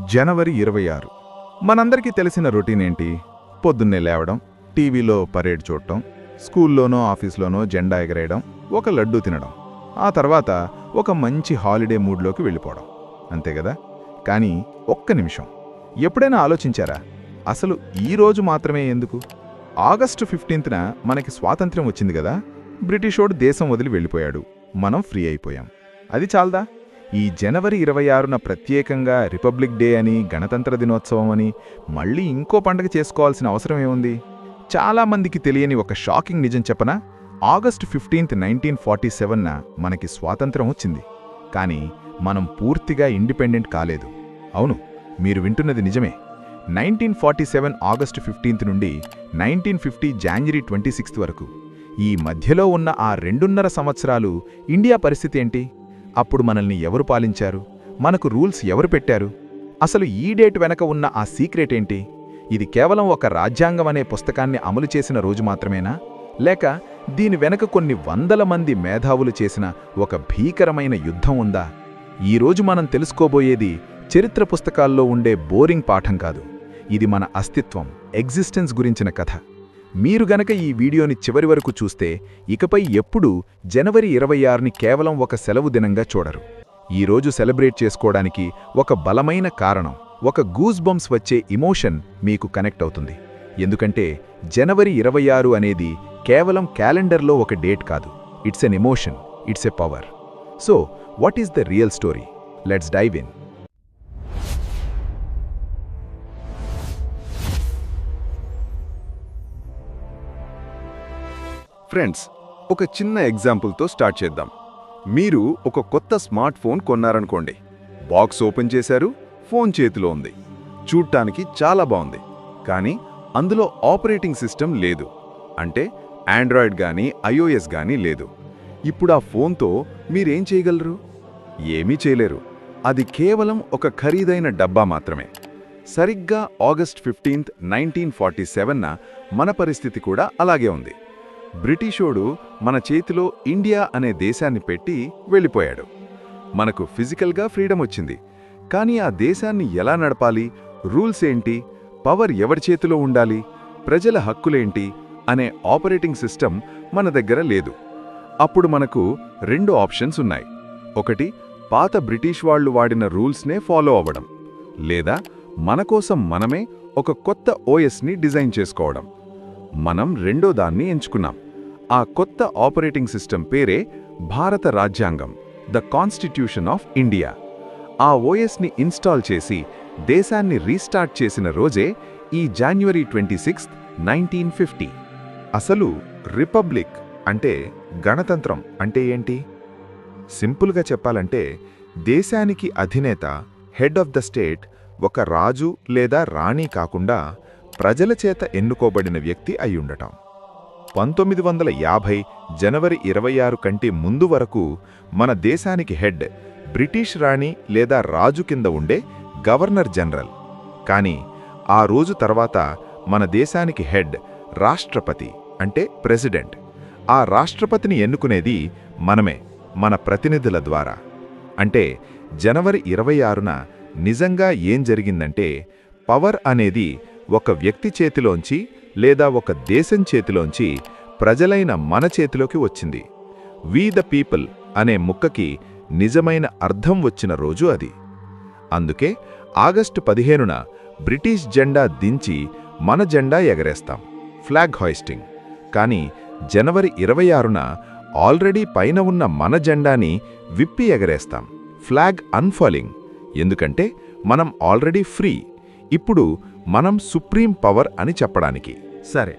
జనవరి 26 మనందరికీ తెలిసిన రొటీన్ ఏంటి? పొద్దున్నే లేవడం, టీవీలో పరేడ్ చూడటం, స్కూల్లోనో ఆఫీస్లోనో జెండా ఎగరేయడం, ఒక లడ్డూ తినడం, ఆ తర్వాత ఒక మంచి హాలిడే మూడ్లోకి వెళ్ళిపోవడం. అంతే కదా? కానీ ఒక్క నిమిషం, ఎప్పుడైనా ఆలోచించారా అసలు ఈ రోజు మాత్రమే ఎందుకు? ఆగస్టు 15న మనకి స్వాతంత్ర్యం వచ్చింది కదా. బ్రిటిషోడు దేశం వదిలి వెళ్ళిపోయాడు, మనం ఫ్రీ అయిపోయాం. అది చాలదా? ఈ జనవరి 26న ప్రత్యేకంగా రిపబ్లిక్ డే అని, గణతంత్ర దినోత్సవం అని మళ్ళీ ఇంకో పండగ చేసుకోవాల్సిన అవసరం ఏముంది? చాలామందికి తెలియని ఒక షాకింగ్ నిజం చెప్పనా? ఆగస్టు 15, 1947న మనకి స్వాతంత్రం వచ్చింది. కానీ మనం పూర్తిగా ఇండిపెండెంట్ కాలేదు. అవును, మీరు వింటున్నది నిజమే. 1947 ఆగస్టు 15 నుండి 1950 జనవరి 26 వరకు ఈ మధ్యలో ఉన్న ఆ 2.5 సంవత్సరాలు ఇండియా పరిస్థితి ఏంటి? అప్పుడు మనల్ని ఎవరు పాలించారు? మనకు రూల్స్ ఎవరు పెట్టారు? అసలు ఈ డేట్ వెనక ఉన్న ఆ సీక్రెట్ ఏంటి? ఇది కేవలం ఒక రాజ్యాంగం అనే పుస్తకాన్ని అమలు చేసిన రోజు మాత్రమేనా? లేక దీని వెనక కొన్ని వందల మంది మేధావులు చేసిన ఒక భీకరమైన యుద్ధం ఉందా? ఈరోజు మనం తెలుసుకోబోయేది చరిత్ర పుస్తకాల్లో ఉండే బోరింగ్ పాఠం కాదు. ఇది మన అస్తిత్వం, ఎగ్జిస్టెన్స్ గురించిన కథ. మీరు గనక ఈ వీడియోని చివరి వరకు చూస్తే ఇకపై ఎప్పుడూ జనవరి 26ని కేవలం ఒక సెలవు దినంగా చూడరు. ఈరోజు సెలబ్రేట్ చేసుకోవడానికి ఒక బలమైన కారణం, ఒక గూస్ బంప్స్ వచ్చే ఇమోషన్ మీకు కనెక్ట్ అవుతుంది. ఎందుకంటే జనవరి 26 అనేది కేవలం క్యాలెండర్లో ఒక డేట్ కాదు. It's an emotion, it's a power. So what is the real story? Let's dive in. Friends, ఒక చిన్న ఎగ్జాంపుల్తో స్టార్ట్ చేద్దాం. మీరు ఒక కొత్త స్మార్ట్ ఫోన్ కొన్నారనుకోండి. బాక్స్ ఓపెన్ చేశారు, ఫోన్ చేతిలో ఉంది. చూడ్డానికి చాలా బాగుంది, కానీ అందులో ఆపరేటింగ్ సిస్టమ్ లేదు. అంటే ఆండ్రాయిడ్ గానీ ఐఓఎస్ గానీ లేదు. ఇప్పుడు ఆ ఫోన్తో మీరేం చేయగలరు? ఏమీ చేయలేరు. అది కేవలం ఒక ఖరీదైన డబ్బా మాత్రమే. సరిగ్గా ఆగస్ట్ 15, 1947న మన పరిస్థితి కూడా అలాగే ఉంది. బ్రిటిషోడు మన చేతిలో ఇండియా అనే దేశాన్ని పెట్టి వెళ్ళిపోయాడు. మనకు ఫిజికల్గా ఫ్రీడమ్ వచ్చింది, కానీ ఆ దేశాన్ని ఎలా నడపాలి, రూల్స్ ఏంటి, పవర్ ఎవరి చేతిలో ఉండాలి, ప్రజల హక్కులేంటి అనే ఆపరేటింగ్ సిస్టమ్ మన దగ్గర లేదు. అప్పుడు మనకు 2 ఆప్షన్స్ ఉన్నాయి. ఒకటి, పాత బ్రిటిష్ వాళ్ళు వాడిన రూల్స్నే ఫాలో అవ్వడం, లేదా మన కోసం మనమే ఒక కొత్త ఓఎస్ని డిజైన్ చేసుకోవడం. మనం రెండో దాన్ని ఎంచుకున్నాం. ఆ కొత్త ఆపరేటింగ్ సిస్టమ్ పేరే భారత రాజ్యాంగం, ద కాన్స్టిట్యూషన్ ఆఫ్ ఇండియా. ఆ ఓఎస్ని ఇన్స్టాల్ చేసి దేశాన్ని రీస్టార్ట్ చేసిన రోజే ఈ జనవరి 26, 1950. అసలు రిపబ్లిక్ అంటే, గణతంత్రం అంటే ఏంటి? సింపుల్గా చెప్పాలంటే దేశానికి అధినేత, హెడ్ ఆఫ్ ద స్టేట్, ఒక రాజు లేదా రాణి కాకుండా ప్రజల చేత ఎన్నుకోబడిన వ్యక్తి అయ్యుండటం. 1950 జనవరి 26 కంటే ముందు వరకు మన దేశానికి హెడ్ బ్రిటిష్ రాణి లేదా రాజు కింద ఉండే గవర్నర్ జనరల్. కానీ ఆ రోజు తర్వాత మన దేశానికి హెడ్ రాష్ట్రపతి అంటే ప్రెసిడెంట్. ఆ రాష్ట్రపతిని ఎన్నుకునేది మనమే, మన ప్రతినిధుల ద్వారా. అంటే జనవరి 26న నిజంగా ఏం జరిగిందంటే, పవర్ అనేది ఒక వ్యక్తి చేతిలోంచి లేదా ఒక దేశం చేతిలోంచి ప్రజలైన మన చేతిలోకి వచ్చింది. వి ద పీపుల్ అనే ముక్కకి నిజమైన అర్థం వచ్చిన రోజు అది. అందుకే ఆగస్టు 15న బ్రిటిష్ జెండా దించి మన జెండా ఎగరేస్తాం, ఫ్లాగ్ హాయిస్టింగ్. కానీ జనవరి 26న ఆల్రెడీ పైన ఉన్న మన జెండాని విప్పి ఎగరేస్తాం, ఫ్లాగ్ అన్ఫాలింగ్. ఎందుకంటే మనం ఆల్రెడీ ఫ్రీ. ఇప్పుడు మనం సుప్రీం పవర్ అని చెప్పడానికి. సరే,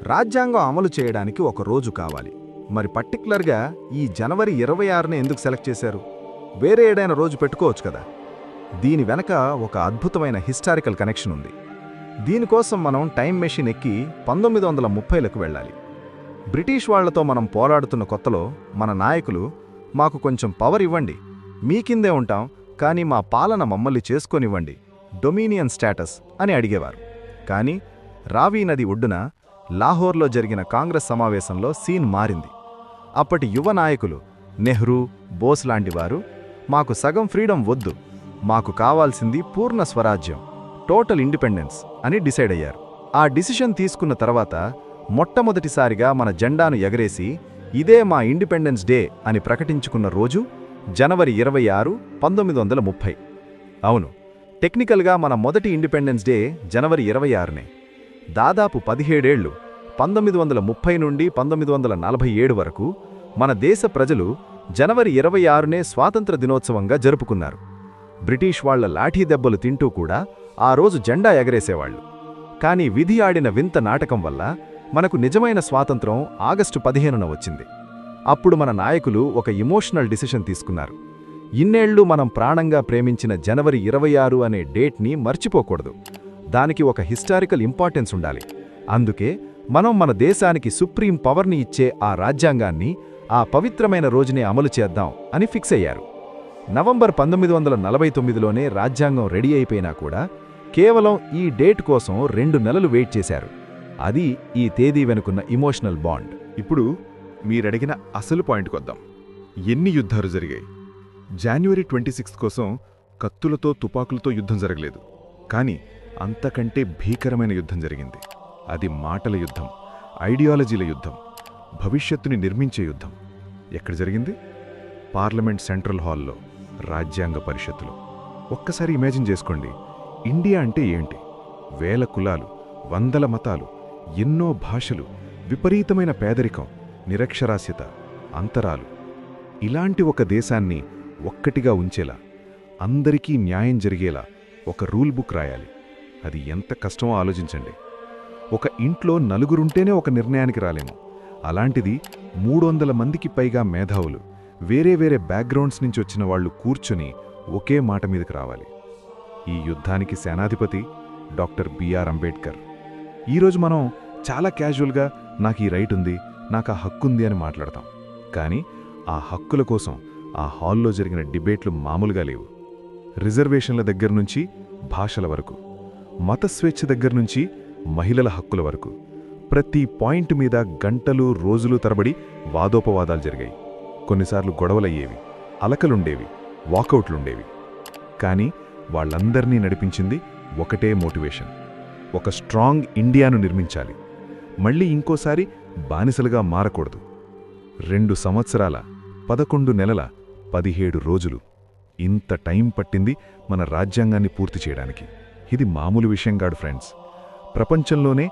రాజ్యాంగం అమలు చేయడానికి ఒక రోజు కావాలి. మరి పర్టిక్యులర్గా ఈ జనవరి 26ని ఎందుకు సెలెక్ట్ చేశారు? వేరే ఏదైనా రోజు పెట్టుకోవచ్చు కదా. దీని వెనక ఒక అద్భుతమైన హిస్టారికల్ కనెక్షన్ ఉంది. దీనికోసం మనం టైం మెషిన్ ఎక్కి 1930లకు వెళ్ళాలి. బ్రిటిష్ వాళ్లతో మనం పోరాడుతున్న కొత్తలో మన నాయకులు, మాకు కొంచెం పవర్ ఇవ్వండి, మీ కిందే ఉంటాం, కానీ మా పాలన మమ్మల్ని చేసుకొనివ్వండి, డొమినియన్ స్టేటస్ అని అడిగేవారు. కానీ రావి నది ఒడ్డున లాహోర్లో జరిగిన కాంగ్రెస్ సమావేశంలో సీన్ మారింది. అప్పటి యువ నాయకులు నెహ్రూ, బోస్ లాంటివారు, మాకు సగం ఫ్రీడమ్ వద్దు, మాకు కావాల్సింది పూర్ణ స్వరాజ్యం, టోటల్ ఇండిపెండెన్స్ అని డిసైడ్ అయ్యారు. ఆ డిసిషన్ తీసుకున్న తర్వాత మొట్టమొదటిసారిగా మన జెండాను ఎగరేసి ఇదే మా ఇండిపెండెన్స్ డే అని ప్రకటించుకున్న రోజు జనవరి 26, 1930. అవును, టెక్నికల్గా మన మొదటి ఇండిపెండెన్స్ డే జనవరి 26నే. దాదాపు 17 ఏళ్లు 1930 నుండి 1947 వరకు మన దేశ ప్రజలు జనవరి 26నే స్వాతంత్ర దినోత్సవంగా జరుపుకున్నారు. బ్రిటిష్ వాళ్ల లాఠీ దెబ్బలు తింటూ కూడా ఆ రోజు జెండా ఎగరేసేవాళ్లు. కానీ విధి ఆడిన వింత నాటకం వల్ల మనకు నిజమైన స్వాతంత్రం ఆగస్టు 15న వచ్చింది. అప్పుడు మన నాయకులు ఒక ఎమోషనల్ డిసిషన్ తీసుకున్నారు. ఇన్నేళ్లు మనం ప్రాణంగా ప్రేమించిన జనవరి 26 అనే డేట్ని మర్చిపోకూడదు. దానికి ఒక హిస్టారికల్ ఇంపార్టెన్స్ ఉండాలి. అందుకే మనం మన దేశానికి సుప్రీం పవర్ని ఇచ్చే ఆ రాజ్యాంగాన్ని ఆ పవిత్రమైన రోజునే అమలు చేద్దాం అని ఫిక్స్ అయ్యారు. నవంబర్ 1949లోనే రాజ్యాంగం రెడీ అయిపోయినా కూడా కేవలం ఈ డేట్ కోసం 2 నెలలు వెయిట్ చేశారు. అది ఈ తేదీ వెనుకున్న ఇమోషనల్ బాండ్. ఇప్పుడు మీరడిగిన అసలు పాయింట్కొద్దాం. ఎన్ని యుద్ధాలు జరిగాయి? జనవరి 26 కోసం కత్తులతో తుపాకులతో యుద్ధం జరగలేదు. కానీ అంతకంటే భీకరమైన యుద్ధం జరిగింది. అది మాటల యుద్ధం, ఐడియాలజీల యుద్ధం, భవిష్యత్తుని నిర్మించే యుద్ధం. ఎక్కడ జరిగింది? పార్లమెంట్ సెంట్రల్ హాల్లో, రాజ్యాంగ పరిషత్తులో. ఒక్కసారి ఇమాజిన్ చేసుకోండి, ఇండియా అంటే ఏంటి? వేల కులాలు, వందల మతాలు, ఎన్నో భాషలు, విపరీతమైన పేదరికం, నిరక్షరాస్యత, అంతరాలు. ఇలాంటి ఒక దేశాన్ని ఒక్కటిగా ఉంచేలా, అందరికీ న్యాయం జరిగేలా ఒక రూల్ బుక్ రాయాలి. అది ఎంత కష్టమో ఆలోచించండి. ఒక ఇంట్లో నలుగురుంటేనే ఒక నిర్ణయానికి రాలేము. అలాంటిది 300 మందికి పైగా మేధావులు, వేరే వేరే బ్యాక్గ్రౌండ్స్ నుంచి వచ్చిన వాళ్ళు కూర్చొని ఒకే మాట మీదకి రావాలి. ఈ యుద్ధానికి సేనాధిపతి డాక్టర్ బిఆర్ అంబేడ్కర్. ఈరోజు మనం చాలా క్యాజువల్గా నాకు ఈ రైట్ ఉంది, నాకు ఆ హక్కుంది అని మాట్లాడతాం. కానీ ఆ హక్కుల కోసం ఆ హాల్లో జరిగిన డిబేట్లు మామూలుగా లేవు. రిజర్వేషన్ల దగ్గర్నుంచి భాషల వరకు, మత స్వేచ్ఛ దగ్గర్నుంచి మహిళల హక్కుల వరకు ప్రతి పాయింట్ మీద గంటలు రోజులు తరబడి వాదోపవాదాలు జరిగాయి. కొన్నిసార్లు గొడవలయ్యేవి, అలకలుండేవి, వాకౌట్లుండేవి. కానీ వాళ్ళందర్నీ నడిపించింది ఒకటే మోటివేషన్: ఒక స్ట్రాంగ్ ఇండియాను నిర్మించాలి. మళ్ళీ ఇంకోసారి బానిసలుగా మారకూడదు. 2 సంవత్సరాల 11 నెలల 17 రోజులు ఇంత టైం పట్టింది మన రాజ్యాంగాన్ని పూర్తి చేయడానికి. ఇది మామూలు విషయం కాదు ఫ్రెండ్స్. ప్రపంచంలోనే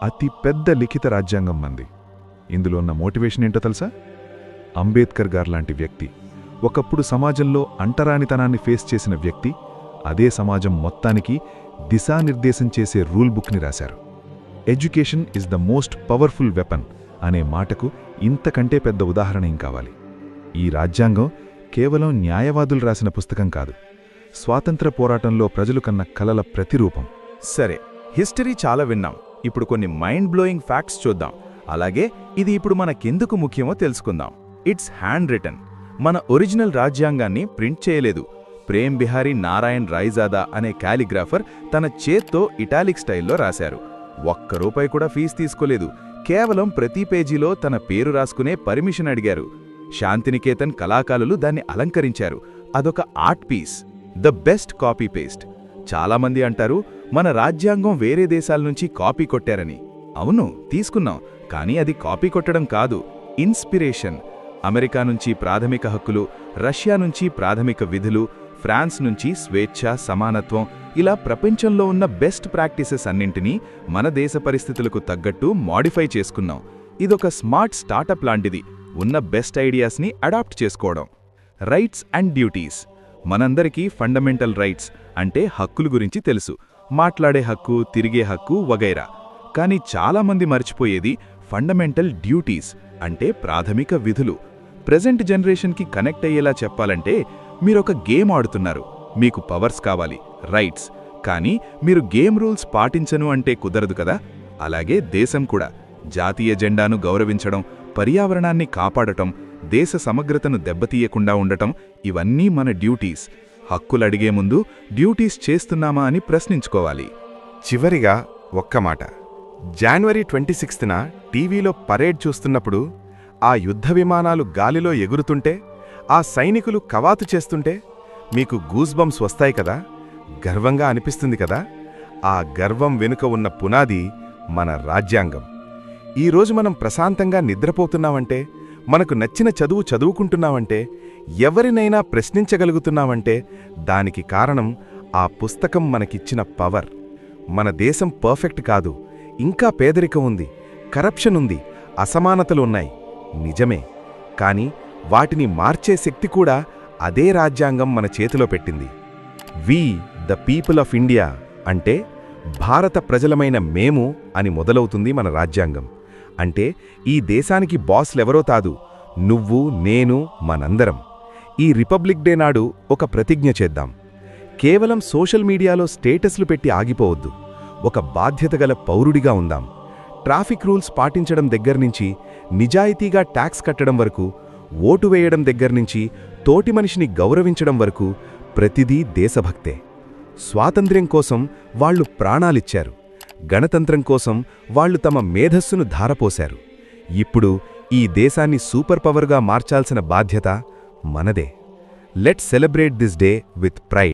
అతి పెద్ద లిఖిత రాజ్యాంగం మంది. ఇందులో ఉన్న మోటివేషన్ ఏంటో తెలుసా? అంబేద్కర్ గారిలాంటి వ్యక్తి, ఒకప్పుడు సమాజంలో అంటరానితనాన్ని ఫేస్ చేసిన వ్యక్తి, అదే సమాజం మొత్తానికి దిశానిర్దేశం చేసే రూల్ బుక్ని రాశారు. Education is the most powerful weapon అనే మాటకు ఇంతకంటే పెద్ద ఉదాహరణ ఏం కావాలి? ఈ రాజ్యాంగం కేవలం న్యాయవాదులు రాసిన పుస్తకం కాదు, స్వాతంత్ర పోరాటంలో ప్రజలు కన్న కలల ప్రతిరూపం. సరే, హిస్టరీ చాలా విన్నాం. ఇప్పుడు కొన్ని మైండ్ బ్లోయింగ్ ఫ్యాక్ట్స్ చూద్దాం. అలాగే ఇది ఇప్పుడు మనకెందుకు ముఖ్యమో తెలుసుకుందాం. It's handwritten. మన ఒరిజినల్ రాజ్యాంగాన్ని ప్రింట్ చేయలేదు. ప్రేమ్ బిహారీ నారాయణ్ రాయ్జాదా అనే క్యాలిగ్రాఫర్ తన చేత్తో ఇటాలిక్ స్టైల్లో రాశారు. ₹1 కూడా ఫీజు తీసుకోలేదు. కేవలం ప్రతి పేజీలో తన పేరు రాసుకునే పర్మిషన్ అడిగారు. శాంతినికేతన్ కళాకారులు దాన్ని అలంకరించారు. అదొక art piece, the best copy paste. చాలామంది అంటారు మన రాజ్యాంగం వేరే దేశాల నుంచి కాపీ కొట్టారని. అవును, తీసుకున్నాం. కానీ అది కాపీ కొట్టడం కాదు, ఇన్స్పిరేషన్. అమెరికా నుంచి ప్రాథమిక హక్కులు, రష్యా నుంచి ప్రాథమిక విధులు, ఫ్రాన్స్ నుంచి స్వేచ్ఛ, సమానత్వం, ఇలా ప్రపంచంలో ఉన్న బెస్ట్ ప్రాక్టీసెస్ అన్నింటినీ మన దేశ పరిస్థితులకు తగ్గట్టు మాడిఫై చేసుకున్నాం. ఇదొక స్మార్ట్ స్టార్టప్ లాంటిది, ఉన్న బెస్ట్ ఐడియాస్ని అడాప్ట్ చేసుకోవడం. Rights and duties. మనందరికీ ఫండమెంటల్ రైట్స్ అంటే హక్కుల గురించి తెలుసు, మాట్లాడే హక్కు, తిరిగే హక్కు వగైరా. కానీ చాలామంది మర్చిపోయేది ఫండమెంటల్ డ్యూటీస్ అంటే ప్రాథమిక విధులు. ప్రెజెంట్ జనరేషన్కి కనెక్ట్ అయ్యేలా చెప్పాలంటే, మీరొక గేమ్ ఆడుతున్నారు, మీకు పవర్స్ కావాలి, రైట్స్. కానీ మీరు గేమ్ రూల్స్ పాటించను అంటే కుదరదు కదా. అలాగే దేశం కూడా జాతీయ జెండాను గౌరవించడం, పర్యావరణాన్ని కాపాడటం, దేశ సమగ్రతను దెబ్బతీయకుండా ఉండటం, ఇవన్నీ మన డ్యూటీస్. హక్కులడిగే ముందు డ్యూటీస్ చేస్తున్నామా అని ప్రశ్నించుకోవాలి. చివరిగా ఒక్క మాట. జనవరి 26న టీవీలో పరేడ్ చూస్తున్నప్పుడు, ఆ యుద్ధ విమానాలు గాలిలో ఎగురుతుంటే, ఆ సైనికులు కవాతు చేస్తుంటే, మీకు గూస్ బంప్స్ వస్తాయి కదా, గర్వంగా అనిపిస్తుంది కదా. ఆ గర్వం వెనుక ఉన్న పునాది మన రాజ్యాంగం. ఈరోజు మనం ప్రశాంతంగా నిద్రపోతున్నామంటే, మనకు నచ్చిన చదువు చదువుకుంటున్నామంటే, ఎవరినైనా ప్రశ్నించగలుగుతున్నామంటే దానికి కారణం ఆ పుస్తకం మనకిచ్చిన పవర్. మన దేశం పర్ఫెక్ట్ కాదు, ఇంకా పేదరికం ఉంది, కరప్షన్ ఉంది, అసమానతలు ఉన్నాయి, నిజమే. కానీ వాటిని మార్చే శక్తి కూడా అదే రాజ్యాంగం మన చేతిలో పెట్టింది. We the people of India అంటే భారత ప్రజలమైన మేము అని మొదలవుతుంది మన రాజ్యాంగం. అంటే ఈ దేశానికి బాస్లెవరో కాదు, నువ్వు, నేను, మనందరం. ఈ రిపబ్లిక్ డే నాడు ఒక ప్రతిజ్ఞ చేద్దాం. కేవలం సోషల్ మీడియాలో స్టేటస్లు పెట్టి ఆగిపోవద్దు. ఒక బాధ్యతగల పౌరుడిగా ఉందాం. ట్రాఫిక్ రూల్స్ పాటించడం దగ్గర్నుంచి నిజాయితీగా ట్యాక్స్ కట్టడం వరకు, ఓటు వేయడం దగ్గర్నుంచి తోటి మనిషిని గౌరవించడం వరకు ప్రతిదీ దేశభక్తే. స్వాతంత్ర్యం కోసం వాళ్లు ప్రాణాలిచ్చారు, గణతంత్రం కోసం వాళ్లు తమ మేధస్సును ధారపోశారు. ఇప్పుడు ఈ దేశాన్ని సూపర్ పవర్గా మార్చాల్సిన బాధ్యత మనదే. Let's celebrate this day with pride.